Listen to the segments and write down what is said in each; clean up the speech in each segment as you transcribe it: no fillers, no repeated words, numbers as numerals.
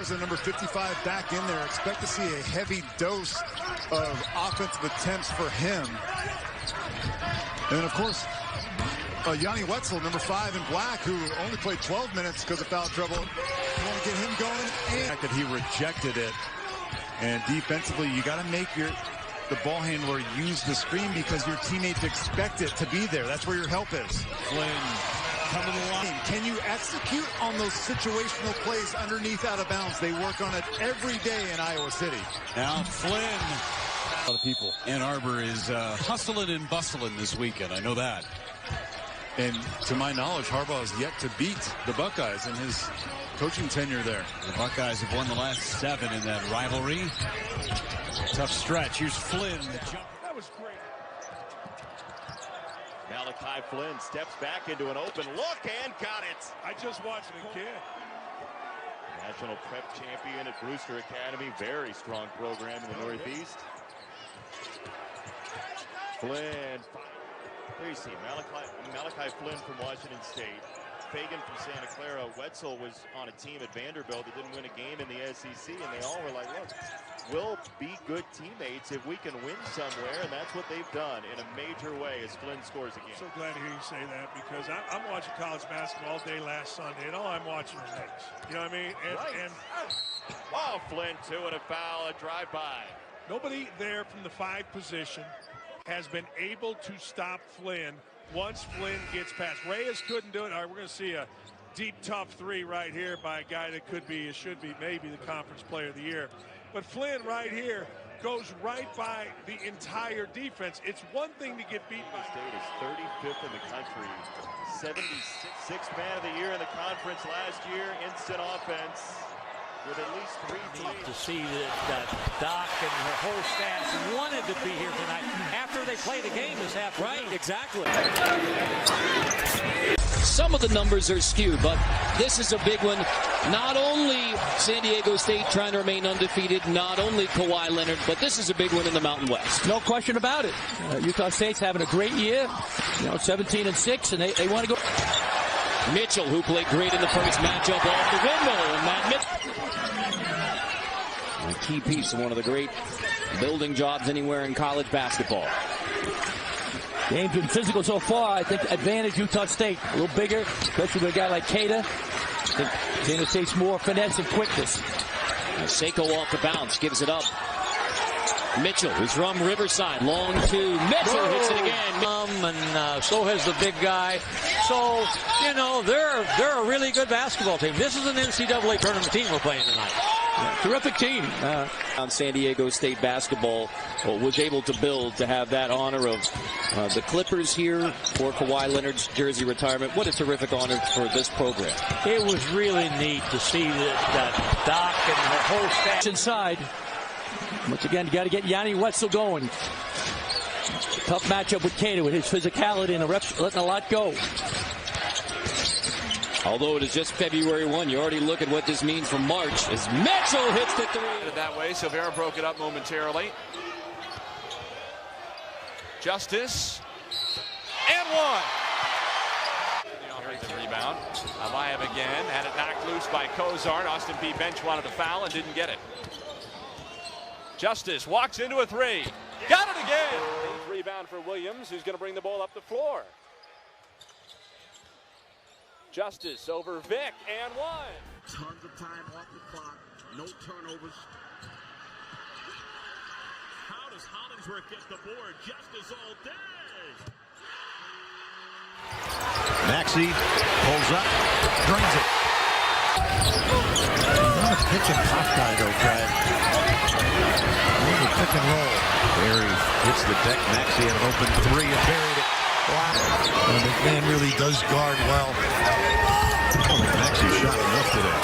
There's a number 55 back in there. Expect to see a heavy dose of offensive attempts for him. And then, of course, Yanni Wetzel, number 5 in black, who only played 12 minutes because of foul trouble. You want to get him going. And that he rejected it. And defensively, you got to make the ball handler use the screen because your teammates expect it to be there. That's where your help is. Flynn coming to the line. Can you execute on those situational plays underneath out of bounds? They work on it every day in Iowa City. Now Flynn. A lot of people. Ann Arbor is hustling and bustling this weekend. I know that. And to my knowledge, Harbaugh has yet to beat the Buckeyes in his coaching tenure there. The Buckeyes have won the last 7 in that rivalry. Tough stretch. Here's Flynn. That was great. Malachi Flynn steps back into an open look and got it. I just watched it again. National prep champion at Brewster Academy. Very strong program in the Northeast. Flynn. There you see Malachi Flynn from Washington State. Fagan from Santa Clara. Wetzel was on a team at Vanderbilt that didn't win a game in the SEC, and they all were like, look, we'll be good teammates if we can win somewhere, and that's what they've done in a major way as Flynn scores again. So glad to hear you say that, because I'm watching college basketball all day last Sunday, and all I'm watching is Knicks. You know what I mean? Oh, Flynn, 2 and a foul, a drive-by. Nobody there from the 5 position has been able to stop Flynn once Flynn gets past. Reyes couldn't do it. All right, we're going to see a deep, tough 3 right here by a guy that should be maybe the conference player of the year. But Flynn right here goes right by the entire defense. It's one thing to get beat by. State is 35th in the country, 76th man of the year in the conference last year. Instant offense with at least 3 teams. To see that Doc and her whole staff wanted to be here tonight after they play the game this afternoon. Right, exactly. Some of the numbers are skewed, but this is a big one. Not only San Diego State trying to remain undefeated, not only Kawhi Leonard, but this is a big one in the Mountain West. No question about it. Utah State's having a great year. 17-6, and they want to go. Mitchell, who played great in the first matchup, off the window, and Matt Mitchell. A key piece of one of the great building jobs anywhere in college basketball. Game's been physical so far. I think advantage Utah State. A little bigger, especially with a guy like Keita. I think San Diego State's more finesse and quickness. Seiko off the bounce, gives it up. Mitchell is from Riverside. Long 2. Mitchell hits it again. And so has the big guy. So, you know, they're a really good basketball team. This is an NCAA tournament team we're playing tonight. Yeah, terrific team. On San Diego State basketball was able to build to have that honor of the Clippers here for Kawhi Leonard's jersey retirement. What a terrific honor for this program. It was really neat to see that Doc and the whole staff inside. Once again, you got to get Yanni Wetzel going. Tough matchup with Keita with his physicality and the reps letting a lot go. Although it is just February 1, you already look at what this means for March as Mitchell hits the 3. That way, Silvera broke it up momentarily. Justice and 1. The offensive rebound. Avayev again had it knocked loose by Kozar. Austin P. Bench wanted to foul and didn't get it. Justice walks into a 3. Got it again. Rebound for Williams, who's going to bring the ball up the floor. Justice over Vic and 1. Tons of time off the clock. No turnovers. How does Hollingsworth get the board? Justice all day. Maxey pulls up, brings it. Not a pitch and pop guy though, Brad. Only pick and roll. Barry hits the deck. Maxey had an open 3 and buried it. Wow. McMahon really does guard well. Maxey shot enough today.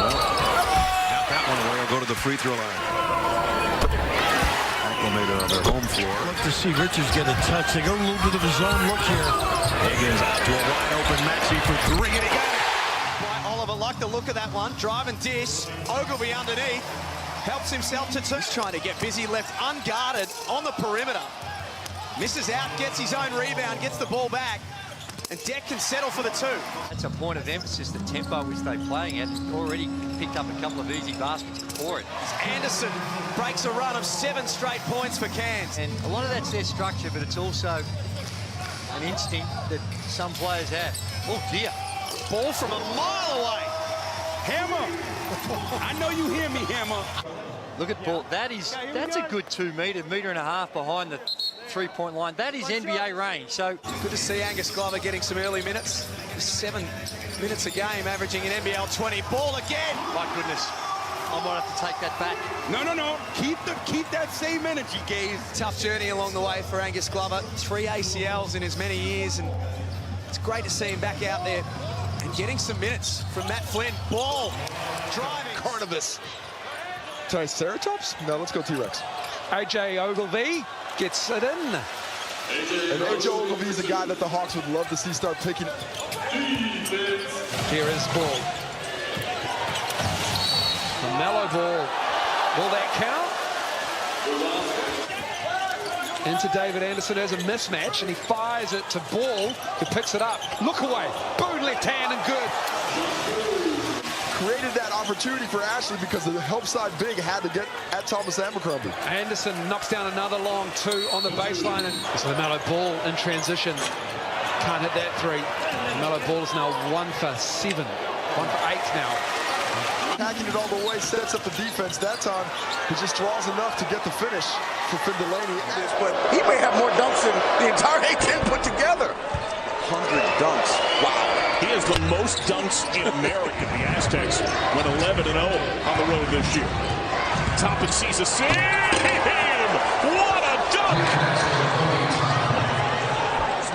Well, got that one away. He'll go to the free throw line. Acclimated on their home floor. Look to see Richards get a touch. They go a little bit of his own look here. Higgins out to a wide open Maxey for 3, and he got it. Oliver liked the look of that one. Drive and dish. Ogilvy underneath. Helps himself to 2. He's trying to get busy, left unguarded on the perimeter. Misses out, gets his own rebound, gets the ball back. And Deck can settle for the 2. That's a point of emphasis, the tempo which they're playing at. Already picked up a couple of easy baskets before it. Anderson breaks a run of 7 straight points for Cairns. And a lot of that's their structure, but it's also an instinct that some players have. Oh, dear. Ball from a mile away. Hammer! I know you hear me, Hammer. Look at Ball. That's a good 2 metre, metre and a half behind the three-point line. That is NBA range. So good to see Angus Glover getting some early minutes. 7 minutes a game, averaging an NBL 20. Ball again. My goodness. I might have to take that back. No. Keep that same energy, Gaze. Tough journey along the way for Angus Glover. 3 ACLs in as many years, and it's great to see him back out there and getting some minutes from Matt Flynn. Ball driving. Carnivus. Triceratops? No, let's go T-Rex. AJ Ogilvie gets it in. And AJ Ogilvie is a guy that the Hawks would love to see start picking. Here is Ball. The mellow ball. Will that count? Into David Anderson as a mismatch, and he fires it to Ball, who picks it up. Look away. Boom, left hand, and good. Created that opportunity for Ashley because the help side big had to get at Thomas Abercrombie. Anderson knocks down another long 2 on the baseline, and it's LaMelo Ball in transition. Can't hit that 3. LaMelo Ball is now 1 for 7. 1 for 8 now. Hacking it all the way, sets up the defense. That time, he just draws enough to get the finish for Finn Delaney. But he may have more dunks than the entire A-10 put together. 100 dunks. Wow. He has the most dunks in America. The Aztecs went 11-0 on the road this year. Toppin sees a seam. What a dunk!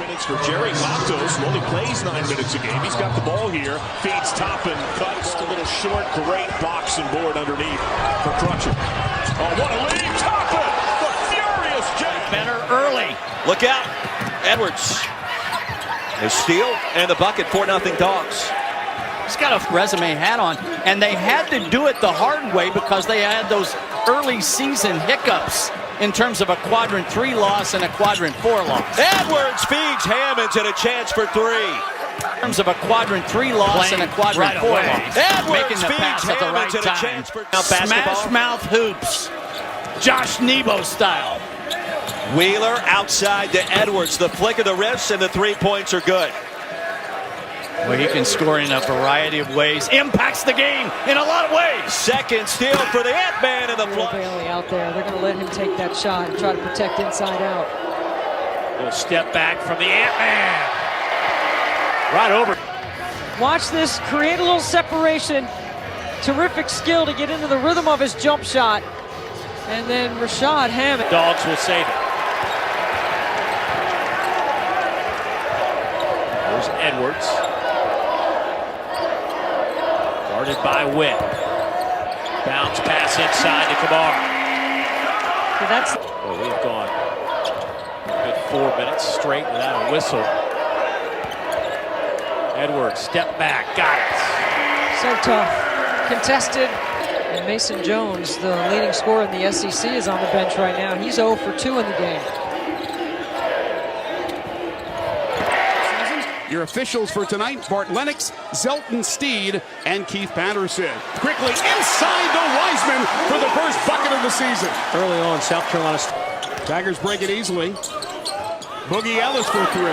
Minutes for Jerry Matos. Only plays 9 minutes a game. He's got the ball here. Feeds Toppin. Cuts a little short. Great box and board underneath for Crutcher. Oh, what a lead. Toppin! The furious jam. Benner early. Look out. Edwards. The steal and the bucket, 4-0 Dogs. He's got a resume hat on, and they had to do it the hard way because they had those early season hiccups in terms of a quadrant 3 loss and a quadrant 4 loss. Edwards feeds Hammonds and a chance for 3. In terms of a quadrant 3 loss and a quadrant 4 loss. Edwards making the pass at the right time. Smash mouth hoops. Josh Nebo style. Wheeler outside to Edwards. The flick of the wrist and the 3 points are good. Well, he can score in a variety of ways. Impacts the game in a lot of ways. Second steal for the Ant-Man and the block. Bailey out there. They're going to let him take that shot and try to protect inside out. Little step back from the Ant-Man. Right over. Watch this. Create a little separation. Terrific skill to get into the rhythm of his jump shot. And then Rashad Hammond. Dogs will save it. There's Edwards. Guarded by Witt. Bounce pass inside to Kamar. Well, we've gone a good 4 minutes straight without a whistle. Edwards, step back, got it. So tough. Contested. And Mason Jones, the leading scorer in the SEC, is on the bench right now. He's 0 for 2 in the game. Your officials for tonight, Bart Lennox, Zelton Steed, and Keith Patterson. Quickly inside to Wiseman for the first bucket of the season. Early on, South Carolina. Tigers break it easily. Boogie Ellis for 3.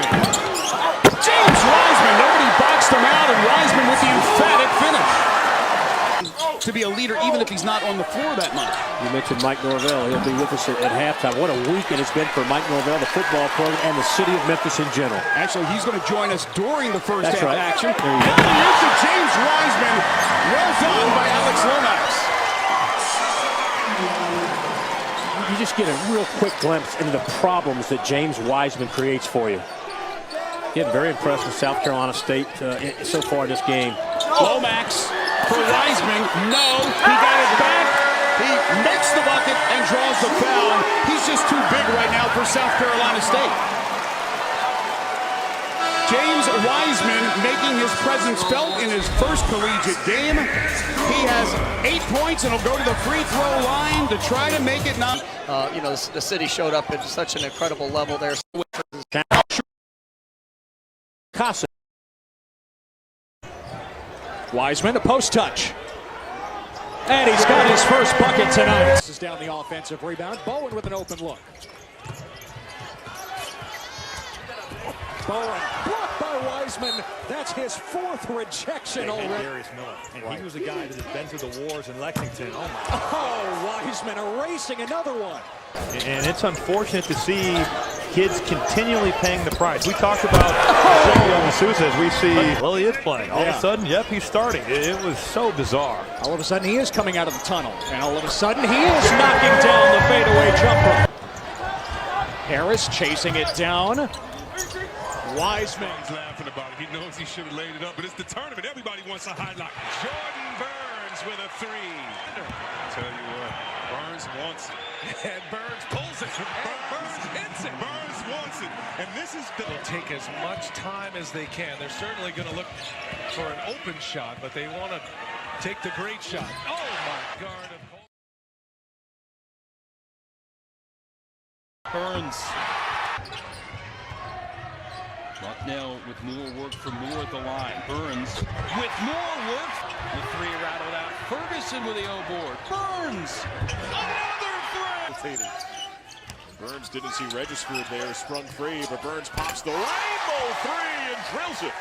James Wiseman, nobody boxed him out, and Wiseman with the emphatic finish. To be a leader even if he's not on the floor that much. You mentioned Mike Norvell. He'll be with us at halftime. What a weekend it's been for Mike Norvell, the football program, and the city of Memphis in general. Actually, he's going to join us during the first half right. action. There you go. And here's to James Wiseman. Well done by Alex Lomax. You just get a real quick glimpse into the problems that James Wiseman creates for you. He's very impressed with South Carolina State so far this game. Lomax for Wiseman. No, he got it back. He makes the bucket and draws the foul. He's just too big right now for South Carolina State. James Wiseman making his presence felt in his first collegiate game. He has 8 points and will go to the free throw line to try to make it not. The city showed up at such an incredible level there. Casa. Wiseman, a post touch. And he's got his first bucket tonight. This is down the offensive rebound. Bowen with an open look. Bowen blocked by Wiseman. That's his fourth rejection already. Darius Miller. And he was a guy that has been through the wars in Lexington. Oh, my God. Oh, Wiseman erasing another one. And it's unfortunate to see kids continually paying the price. We talked about Sousa as we see, well, he is playing. All of a sudden, yep, he's starting. It was so bizarre. All of a sudden, he is coming out of the tunnel. And all of a sudden, he is knocking down the fadeaway jumper. Harris chasing it down. Wiseman. He's laughing about it. He knows he should have laid it up, but it's the tournament. Everybody wants a highlight. Jordan Burns with a three. I'll tell you what, Burns wants it. And Burns pulls it. And Burns hits it. Burns wants it. And this is they'll take as much time as they can. They're certainly going to look for an open shot, but they want to take the great shot. Oh, my God. Burns. Bucknell with more work for Moore at the line. Burns with more work. The three rattled out. Ferguson with the O board. Burns! Another three! Burns didn't see registered there, sprung free, but Burns pops the rainbow three and drills it.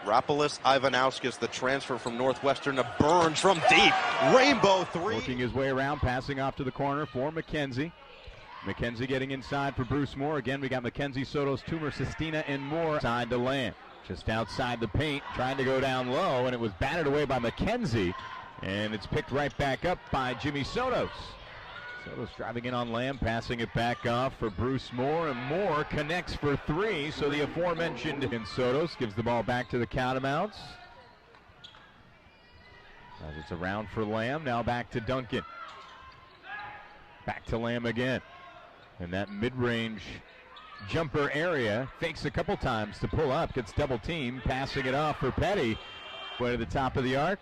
Rapolis Ivanauskas, the transfer from Northwestern, to Burns from deep. Rainbow three. Working his way around, passing off to the corner for McKenzie. McKenzie getting inside for Bruce Moore. Again, we got McKenzie, Sotos, Toomer, Sestina, and Moore. Side to Lamb. Just outside the paint, trying to go down low, and it was batted away by McKenzie. And it's picked right back up by Jimmy Sotos. Sotos driving in on Lamb, passing it back off for Bruce Moore, and Moore connects for three. So the aforementioned Sotos gives the ball back to the Catamounts. As it's around for Lamb, now back to Duncan. Back to Lamb again. And that mid-range jumper area, fakes a couple times to pull up, gets double teamed, passing it off for Petty. Way to the top of the arc.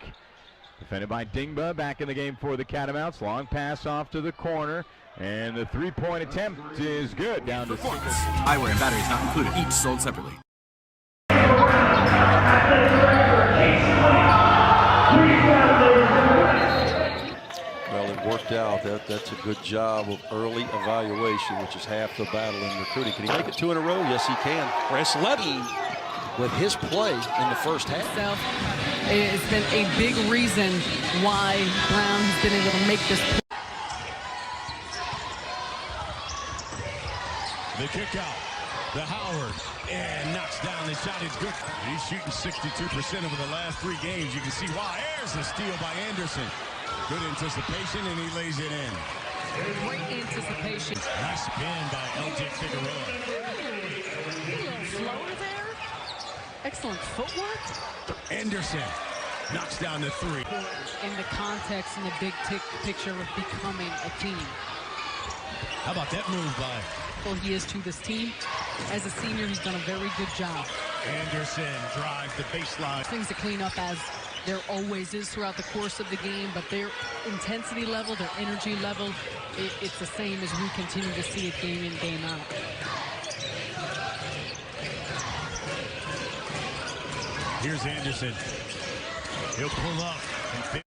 Defended by Dingba, back in the game for the Catamounts. Long pass off to the corner, and the three-point attempt is good. Down to 6. Eyewear and batteries not included, each sold separately. Well, it worked out. That's a good job of early evaluation, which is half the battle in recruiting. Can he make it 2 in a row? Yes, he can. Chris Letton with his play in the first half. It's been a big reason why Brown has been able to make this. The kick out. The Howard. And knocks down the shot. It's good. He's shooting 62% over the last 3 games. You can see why. There's a steal by Anderson. Good anticipation, and he lays it in. Great anticipation. Nice spin by L.J. Figueroa. Floater there. Excellent footwork. Anderson knocks down the 3. In the context and the big picture of becoming a team. How about that move by? Well, he is to this team. As a senior, he's done a very good job. Anderson drives the baseline. Things to clean up as there always is throughout the course of the game, but their intensity level, their energy level, it's the same as we continue to see it game in, game out. Here's Anderson. He'll pull up.